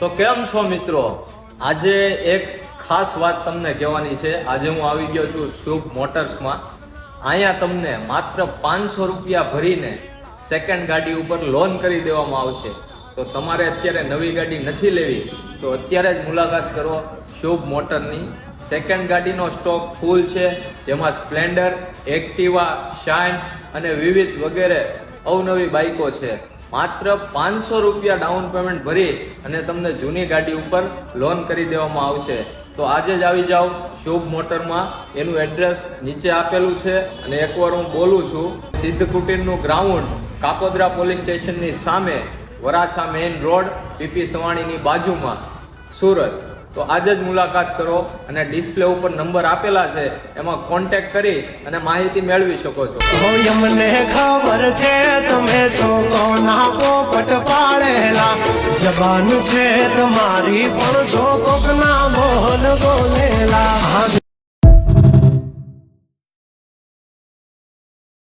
તો કેમ છો મિત્રો? આજે એક ખાસ વાત તમને કહેવાની છે. આજે હું આવી ગયો છું શુભ મોટર્સમાં. અહીંયા તમને માત્ર 500 રૂપિયા ભરીને સેકન્ડ ગાડી ઉપર લોન કરી દેવામાં આવશે. તો તમારે અત્યારે નવી ગાડી નથી લેવી તો અત્યારે જ મુલાકાત કરો શુભ મોટરની. સેકન્ડ ગાડીનો સ્ટોક ફૂલ છે, જેમાં સ્પ્લેન્ડર, એક્ટિવા, શાઇન અને વિવિધ વગેરે અવનવી બાઇકો છે. માત્ર 500 રૂપિયા ડાઉન પેમેન્ટ ભરી અને તમને જૂની ગાડી ઉપર લોન કરી દેવામાં આવશે. તો આજે જ આવી જાઓ શુભ મોટરમાં. એનું એડ્રેસ નીચે આપેલું છે અને એકવાર હું બોલું છું. સિદ્ધ કુટીરનું ગ્રાઉન્ડ કાપોદ્રા પોલીસ સ્ટેશનની સામે, વરાછા મેઇન રોડ, પીપી સવાણીની બાજુમાં, સુરત. તો આજે જ મુલાકાત કરો અને ડિસ્પ્લે ઉપર નંબર આપેલા છે, એમાં કોન્ટેક્ટ કરી અને માહિતી મેળવી શકો છો. મને ખબર છે તમે છો કોના પોપટ પાડેલા, જબાન છે તમારી પણ છો કોકના બોલ